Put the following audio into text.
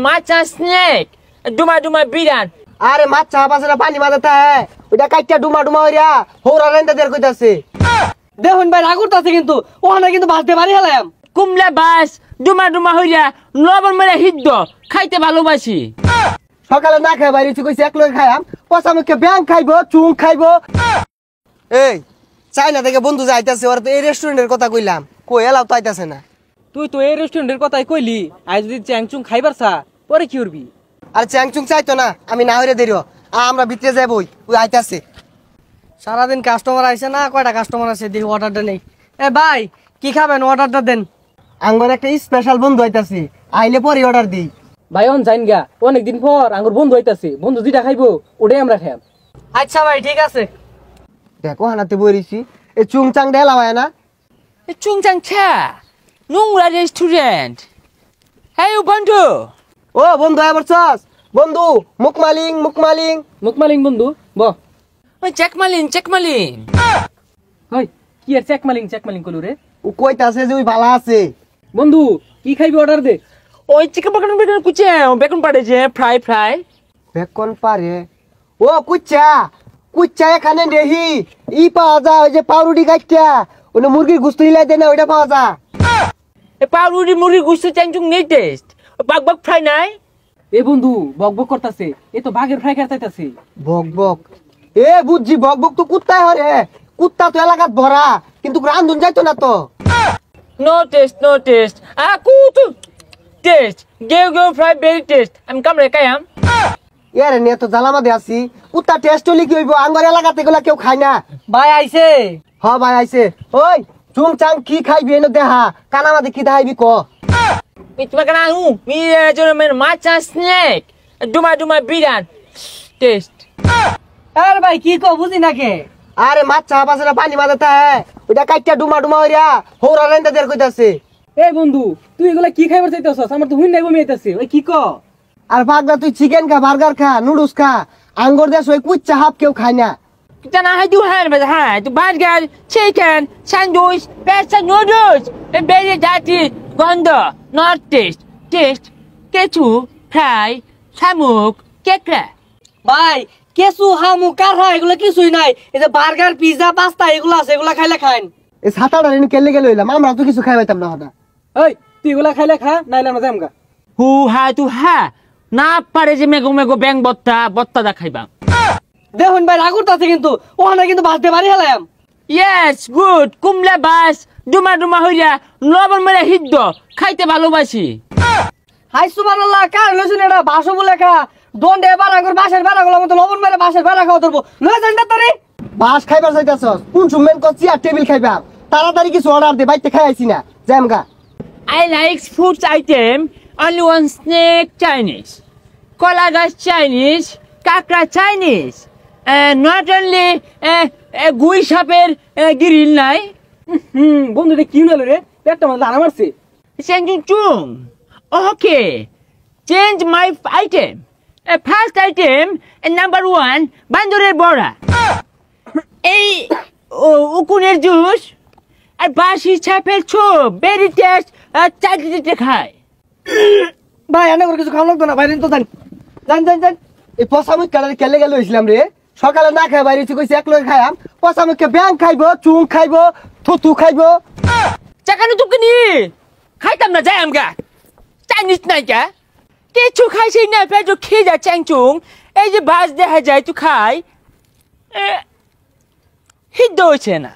মাছা স্নেক ডুমা ডুমা বিরান। আরে মাছ চাপ আছে না পানি মাঝাতে হ্যাঁ ওইটা কাইটা ডুমা ডুমা হইয়া হৌরা রেন্দা দের কইতাছে। দেখুন ভাই রাগ করতেছে কিন্তু ওখানে কিন্তু ভাজতে পারি হেলাম। কুমলা বাস ডুমা ডুমা হইয়া লবণ মেরে হিদ্দ খাইতে ভালোবাসি। সকালে না খাই বাইরে কইছে এক লগে খাইয়াম পচা মুখে ব্যাং খাইবো চুং খাইবো। এই চাইনা থেকে বন্ধু যাইতাছে ওরা তো এই রেস্টুরেন্টের কথা কইলাম কই এলাও তো আইতাছে না। তুই তো এই রেস্টুরেন্টের কথাই কইলি আজ যদি চ্যাংচুং খাইবার চা পরে কি করবি? আর চ্যাংচুং চাইতো না আমি না হইরে দেরিও আমরা ভিতরে যাবই ওই আইতাছে। সারাদিন কাস্টমার আইছে না কয়টা কাস্টমার আছে দেখি অর্ডারটা নেই। এ ভাই কি খাবেন অর্ডারটা দেন। আঙ্গর একটা স্পেশাল বন্ধু আইতাছে আইলে পরে অর্ডার দিই। ভাই অন যাইন গা অনেকদিন পর আঙ্গুর বন্ধু হইতাছে বন্ধু যেটা খাইবো ওটাই আমরা খাইম। আচ্ছা ভাই ঠিক আছে। দেখো হানাতে বইরিছি এই চুং চাং ঢেলা হয় না চুংচাং ছা নোংরা রেস্টুরেন্ট। হ্যাঁ বন্ধু। ও বন্ধু আবার চস বন্ধু মুকমালিং মুকমালিং মুকমালিং বন্ধু ব ওই চেকমালিন চেকমালিন। হই কি আর চেকমালিং কলু রে। ও কইতাছে যে ওই ভালো আছে। বন্ধু কি খাইবি অর্ডার দে। ওই চিকেন বেকন বেকন কুচে বেকন পাড়েছে ফ্রাই ফ্রাই বেকন পারে ও কুচ্চা কুচ্চা এখানে নেহি ই পাওয়া যায় ওই যে পাউরুটি কাটটা ওনে মুরগির গুস্ত হিলাই দেয় না ওইটা পাওয়া যায়। এ পাউরুটি মুরগি গুস্ত চ্যাংচুং নেই টেস্ট বাক বাক ফ্রাই নাই। এ বন্ধু বক বক করতাছে এ তো বাঘের ফ্রাই খাইতাছে। বক বক এ বুঝছি বক বক তো কুত্তায় হরে কুত্তা তো এলাকাত ভরা কিন্তু রান্ধুন যাইতো না তো। নো টেস্ট কুতু টেস্ট গেও গেও ফ্রাই ভেরি টেস্ট আমি কামড়ে কায়াম। এরে নিয়ে তো জ্বালামাদে আছি কুত্তা টেস্ট হলে কি হইব আঙ্গর এলাকাতে এগুলা কেউ খায় না। ভাই আইছে। হ ভাই আইছে ওই চুং চাং কি খাইবি এনে দেহা কানামাদে কি দেখাইবি ক। Itu makan aku. Mira jono main macha snack. Duma duma biran. Taste. আরে ভাই কি কো বুঝি না কে। আরে মাছ চাপ আছে না পানি মাঝাতে হ্যাঁ ওইটা কাইটা ডুমা ডুমা হইয়া হৌরা রেন্দা দের কইতাছে। এ বন্ধু তুই এগুলা কি খাইবার চাইতাছস আমার তো হুই নাই বমি আইতাছে ওই কি ক। আর পাগলা তুই চিকেন খা বার্গার খা নুডলস খা আঙ্গর দেশ ওই কুচ্চা হাফ কেউ খায় না। Kita nak hadu han pada han. Tu burger, chicken, sandwich, pasta noodles. Very dirty. Gondo. Not taste. Taste. Kechu. Fry. Samuk. Kekra. ভাই কেসু হামু কারহা এগুলা কিছুই নাই এই যে বার্গার পিজা পাস্তা এগুলা আছে এগুলা খাইলে খাইন। এই ছাতাটা রেনে কেলে গেল হইলাম আমরা তো কিছু খাই পাইতাম না হঠাৎ। ওই তুই এগুলা খাইলে খা নাইলে আমরা যামগা। Hu ha tu ha. Na pare je mego mego bang botta. Botta da khaibam. দেখুন ভাই রাগ করতেছে কিন্তু ওখানে কিন্তু ভাজতে পারি হেলাম। Yes, good. Kumla bas. Duma duma হইয়া লবণ মেরে হিদ্দ খাইতে ভালোবাসি। হাই সুবহানাল্লাহ কার লইছেন এটা ভাষা বলে খা দন্ডে বাড়া কর বাসের বাড়া গুলো মত লবণ মেরে বাসের বাড়া খাওয়া ধরবো লয় যান না তারে। বাস খাইবার চাইতাছস কোন সুমেন কো চেয়ার টেবিল খাইবা তাড়াতাড়ি কিছু অর্ডার দে বাইতে খাই আইছি না জামগা। I like food item. Only one snake Chinese. Kola gas Chinese. Kakra Chinese. Not only গুই সাপের গ্রিল নাই। বন্ধু রে কি হলো রে পেটটা মানে লানা মারছে। Changing chung. Okay. Change my item. First item, number 1, বান্দরের বড়া। এই উকুনের জুস আর বাসি ছাপের ছোপ ভেরি টেস্ট চাটতে খায়। ভাই এনে করে কিছু খাওয়া লাগতো না বাইরে তো জান জান জান জান। এই পচা মুখ কাটারে কেলে গেল হইছিলাম রে সকালে না খাই বাইরে কইছে এক লগে খাইয়াম পচা মুখে ব্যাং খাইবো চুং খাইবো থুতু খাইবো। চাকানো তুকনি খাইতাম না যাই আমগা চাইনিজ নাই কা কিছু খাইছি না পেট খেয়ে যা চ্যাংচুং এই যে বাস দেখা যায় তুই খাই হিদ্দ হচ্ছে না।